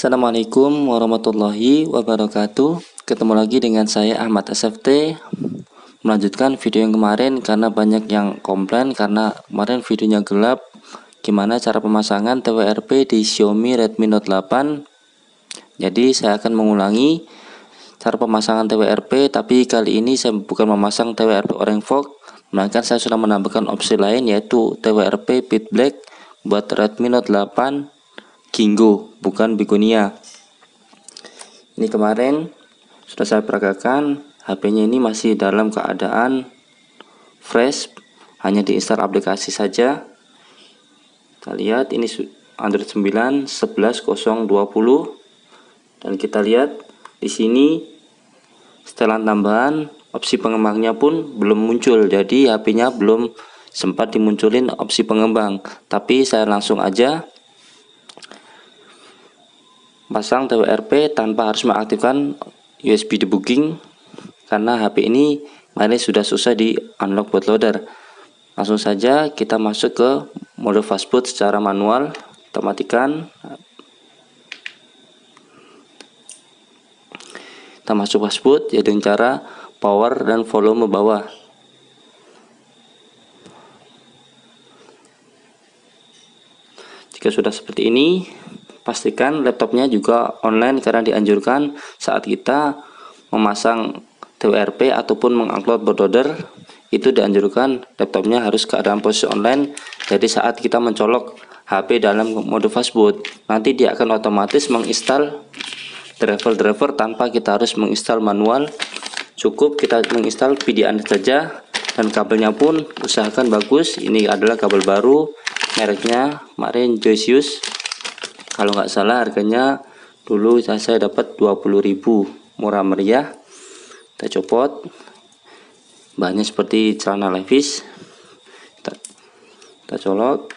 Assalamualaikum warahmatullahi wabarakatuh. Ketemu lagi dengan saya Ahmad SFT. Melanjutkan video yang kemarin karena banyak yang komplain karena kemarin videonya gelap. Gimana cara pemasangan TWRP di Xiaomi Redmi Note 8. Jadi saya akan mengulangi cara pemasangan TWRP, tapi kali ini saya bukan memasang TWRP Orange Fog, melainkan saya sudah menambahkan opsi lain yaitu TWRP Pit Black buat Redmi Note 8 Gingo, bukan Begonia. Ini kemarin sudah saya peragakan, HP-nya ini masih dalam keadaan fresh, hanya diinstal aplikasi saja. Kita lihat ini Android 9 11.020 dan kita lihat di sini setelan tambahan opsi pengembangnya pun belum muncul, jadi HP-nya belum sempat dimunculin opsi pengembang. Tapi saya langsung aja pasang TWRP tanpa harus mengaktifkan USB debugging, karena HP ini sudah susah di unlock bootloader. Langsung saja kita masuk ke mode fastboot secara manual. Kita matikan, kita masuk fastboot yaitu cara power dan volume bawah. Jika sudah seperti ini, pastikan laptopnya juga online, karena dianjurkan saat kita memasang TWRP ataupun mengupload bootloader itu dianjurkan laptopnya harus keadaan posisi online. Jadi saat kita mencolok HP dalam mode fastboot, nanti dia akan otomatis menginstal driver tanpa kita harus menginstal manual. Cukup kita menginstal PDA-Net saja, dan kabelnya pun usahakan bagus. Ini adalah kabel baru, mereknya kemarin Joysius. Kalau nggak salah harganya dulu saya dapat 20.000, murah meriah. Kita copot, bahannya seperti celana levis. Kita colok,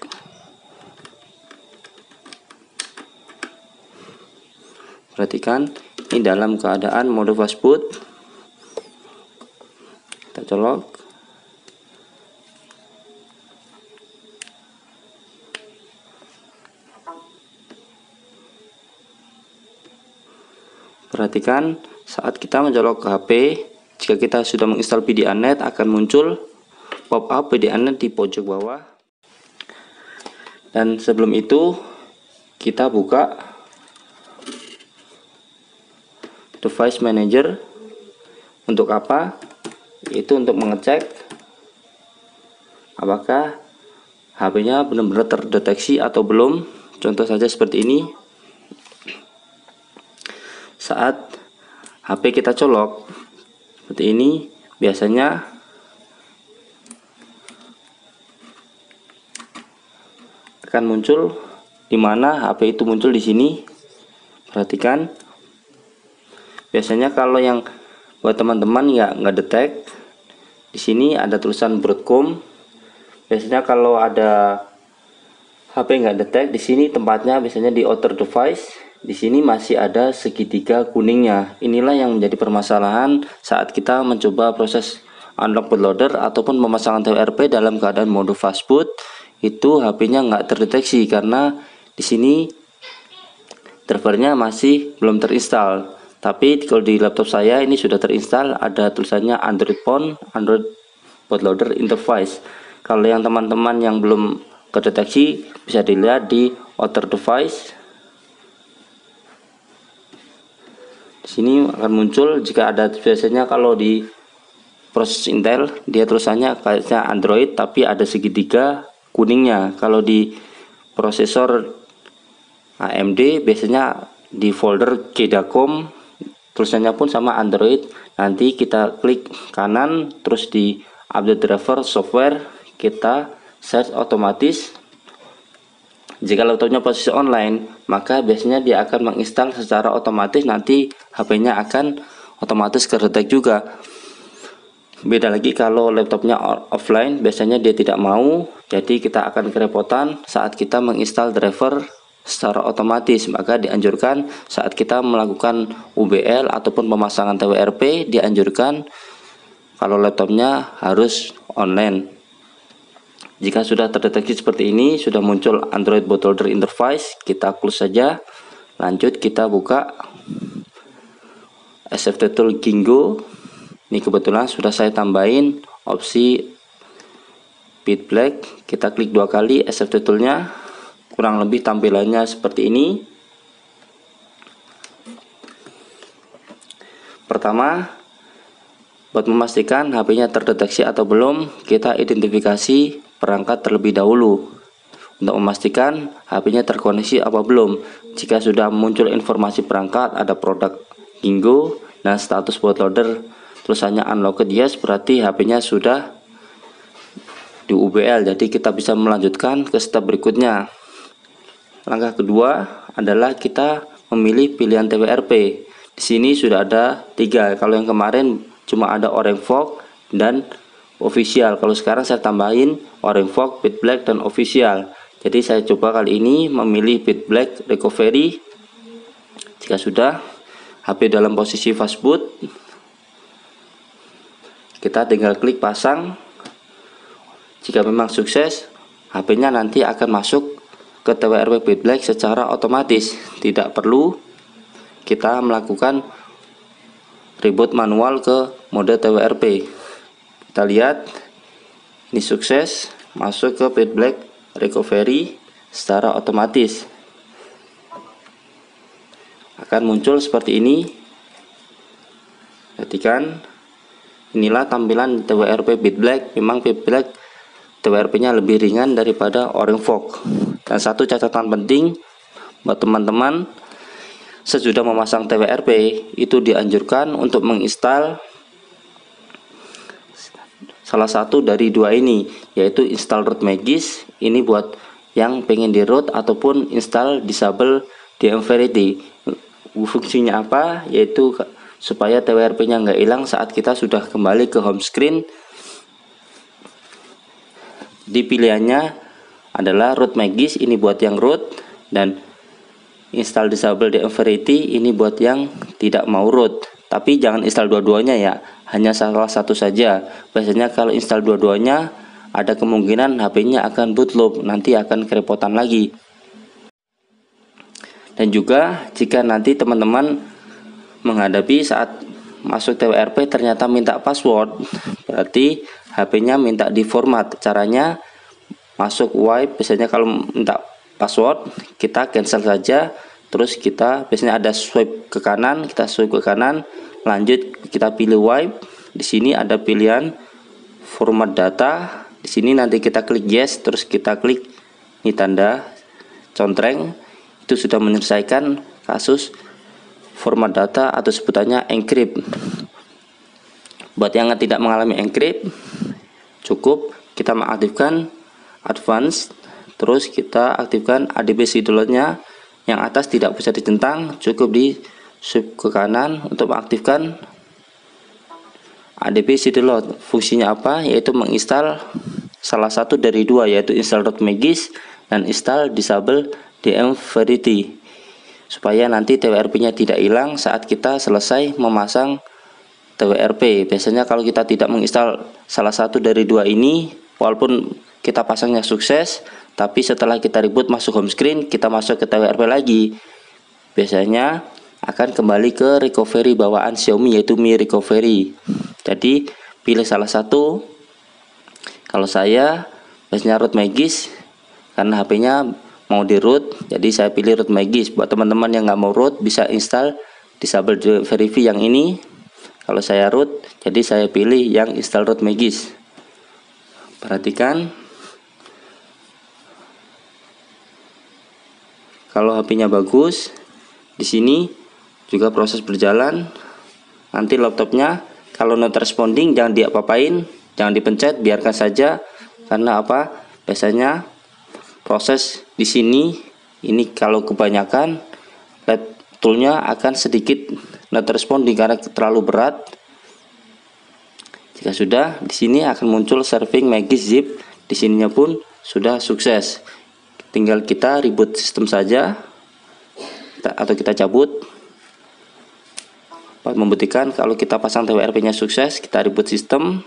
perhatikan ini dalam keadaan mode fastboot. Kita colok, perhatikan saat kita mencolok ke HP, jika kita sudah menginstal PDA-Net akan muncul pop-up PDA-Net di pojok bawah. Dan sebelum itu kita buka device manager. Untuk apa? Yaitu untuk mengecek apakah HP-nya benar-benar terdeteksi atau belum. Contoh saja seperti ini. Saat HP kita colok seperti ini, biasanya akan muncul di mana HP itu muncul di sini. Perhatikan, biasanya kalau yang buat teman-teman nggak detect, di sini ada tulisan Broadcom. Biasanya kalau ada HP nggak detect, di sini tempatnya biasanya di outer device. Di sini masih ada segitiga kuningnya. Inilah yang menjadi permasalahan saat kita mencoba proses unlock bootloader ataupun pemasangan TWRP dalam keadaan mode fastboot. Itu HP-nya nggak terdeteksi karena di sini drivernya masih belum terinstall. Tapi kalau di laptop saya ini sudah terinstall, ada tulisannya Android Phone, Android bootloader interface. Kalau yang teman-teman yang belum terdeteksi bisa dilihat di outer device. Di sini akan muncul jika ada, biasanya kalau di proses Intel dia tulisannya kayaknya Android tapi ada segitiga kuningnya. Kalau di prosesor AMD biasanya di folder Kedacom tulisannya pun sama Android. Nanti kita klik kanan terus di update driver software, kita search otomatis. Jika laptopnya posisi online, maka biasanya dia akan menginstal secara otomatis, nanti HP-nya akan otomatis kedetek juga. Beda lagi kalau laptopnya offline, biasanya dia tidak mau, jadi kita akan kerepotan saat kita menginstal driver secara otomatis. Maka dianjurkan saat kita melakukan UBL ataupun pemasangan TWRP, dianjurkan kalau laptopnya harus online. Jika sudah terdeteksi seperti ini, sudah muncul Android bootloader interface, kita close saja. Lanjut kita buka SFT Tool Gingo. Ini kebetulan sudah saya tambahin opsi Pit Black. Kita klik 2 kali SFT toolnya. Kurang lebih tampilannya seperti ini. Pertama, buat memastikan HP-nya terdeteksi atau belum, kita identifikasi perangkat terlebih dahulu untuk memastikan HP-nya terkoneksi apa belum. Jika sudah muncul informasi perangkat, ada produk Gingo dan status bootloader tulisannya unlocked yes, berarti HP-nya sudah di UBL, jadi kita bisa melanjutkan ke step berikutnya. Langkah kedua adalah kita memilih pilihan TWRP. Di sini sudah ada 3. Kalau yang kemarin cuma ada Orange Fog dan Official. Kalau sekarang saya tambahin Orange Fog, Pit Black, dan Official. Jadi saya coba kali ini memilih Pit Black Recovery. Jika sudah, HP dalam posisi fast boot, kita tinggal klik pasang. Jika memang sukses, HP-nya nanti akan masuk ke TWRP Pit Black secara otomatis. Tidak perlu kita melakukan reboot manual ke mode TWRP. Kita lihat, ini sukses masuk ke Pit Black Recovery secara otomatis. Akan muncul seperti ini. Perhatikan, inilah tampilan TWRP Pit Black. Memang Pit Black TWRP-nya lebih ringan daripada Orange Fog. Dan satu catatan penting buat teman-teman, sesudah memasang TWRP itu dianjurkan untuk menginstal salah satu dari 2 ini, yaitu install root Magis. Ini buat yang pengen di root, ataupun install disable DMVerity. Fungsinya apa? Yaitu supaya TWRP-nya nggak hilang saat kita sudah kembali ke home screen. Di pilihannya adalah root Magis, ini buat yang root, dan install disable DMVerity ini buat yang tidak mau root. Tapi jangan install dua-duanya ya, hanya salah satu saja. Biasanya kalau install dua-duanya ada kemungkinan HP-nya akan bootloop, nanti akan kerepotan lagi. Dan juga jika nanti teman-teman menghadapi saat masuk TWRP ternyata minta password, berarti HP-nya minta diformat. Caranya masuk wipe, biasanya kalau minta password kita cancel saja, terus kita biasanya ada swipe ke kanan, kita swipe ke kanan, lanjut kita pilih wipe. Di sini ada pilihan format data, di sini nanti kita klik yes, terus kita klik ini tanda contreng. Itu sudah menyelesaikan kasus format data atau sebutannya encrypt. Buat yang tidak mengalami encrypt, cukup kita mengaktifkan advance, terus kita aktifkan ADB Sideload-nya. Yang atas tidak bisa dicentang, cukup di swipe ke kanan untuk mengaktifkan ADB Sideload. Fungsinya apa? Yaitu menginstal salah satu dari 2, yaitu install root Magis dan install disable DMVerity, supaya nanti TWRP-nya tidak hilang saat kita selesai memasang TWRP. Biasanya kalau kita tidak menginstal salah satu dari 2 ini, walaupun kita pasangnya sukses, tapi setelah kita reboot masuk home screen, kita masuk ke TWRP lagi, biasanya akan kembali ke recovery bawaan Xiaomi, yaitu Mi Recovery. Jadi pilih salah satu. Kalau saya biasanya root Magis, karena HP-nya mau di root, jadi saya pilih root Magis. Buat teman-teman yang nggak mau root, bisa install disable verify yang ini. Kalau saya root, jadi saya pilih yang install root Magis. Perhatikan, kalau HP-nya bagus, di sini juga proses berjalan. Nanti laptopnya kalau not responding jangan diapa-apain, jangan dipencet, biarkan saja. Karena apa? Biasanya proses di sini ini kalau kebanyakan lab toolnya akan sedikit not responding karena terlalu berat. Jika sudah, di sini akan muncul serving Magis zip. Di sininya pun sudah sukses. Tinggal kita reboot sistem saja, atau kita cabut. Buat membuktikan kalau kita pasang TWRP-nya sukses, kita reboot sistem.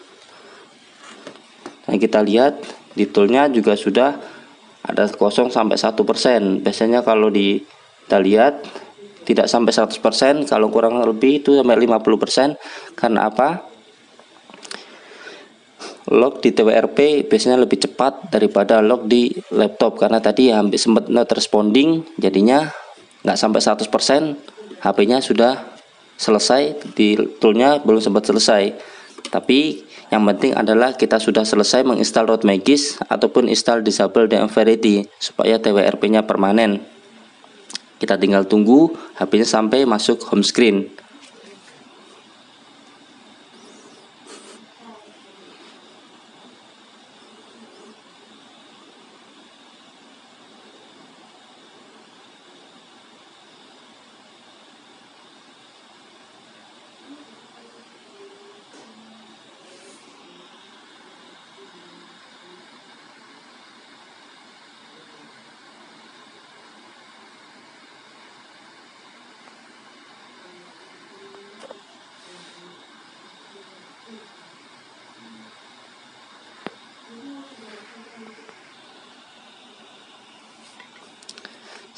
Dan kita lihat di toolnya juga sudah ada 0 sampai 1%. Biasanya kalau di Kita lihat tidak sampai 100%, kalau kurang lebih itu sampai 50%. Karena apa? Log di TWRP biasanya lebih cepat daripada log di laptop, karena tadi hampir sempat not responding, jadinya nggak sampai 100%, HP-nya sudah selesai, di toolnya belum sempat selesai. Tapi yang penting adalah kita sudah selesai menginstal Root Magis ataupun install Disable the Envarity supaya TWRP-nya permanen. Kita tinggal tunggu HP-nya sampai masuk home screen.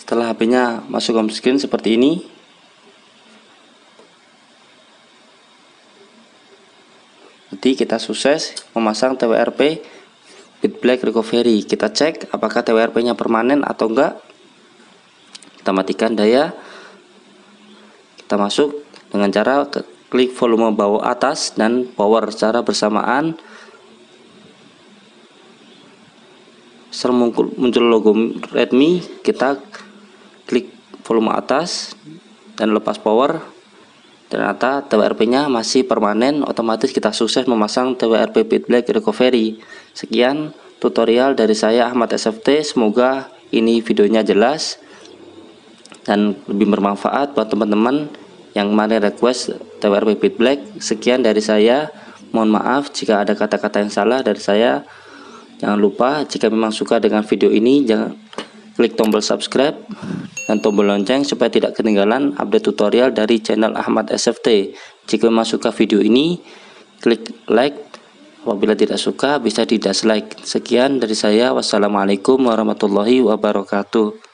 Setelah HP-nya masuk home screen seperti ini, jadi kita sukses memasang TWRP BitBlack Recovery. Kita cek apakah TWRP-nya permanen atau enggak. Kita matikan daya. Kita masuk dengan cara klik volume bawah atas dan power secara bersamaan. Setelah muncul logo Redmi, kita klik volume atas dan lepas power. Ternyata TWRP-nya masih permanen, otomatis kita sukses memasang TWRP BitBlack Recovery. Sekian tutorial dari saya Ahmad SFT, semoga ini videonya jelas dan lebih bermanfaat buat teman-teman yang kemarin request TWRP BitBlack. Sekian dari saya, mohon maaf jika ada kata-kata yang salah dari saya. Jangan lupa jika memang suka dengan video ini, jangan klik tombol subscribe dan tombol lonceng supaya tidak ketinggalan update tutorial dari channel Ahmad SFT. Jika memang suka video ini, klik like. Apabila tidak suka bisa di dislike. Sekian dari saya, wassalamualaikum warahmatullahi wabarakatuh.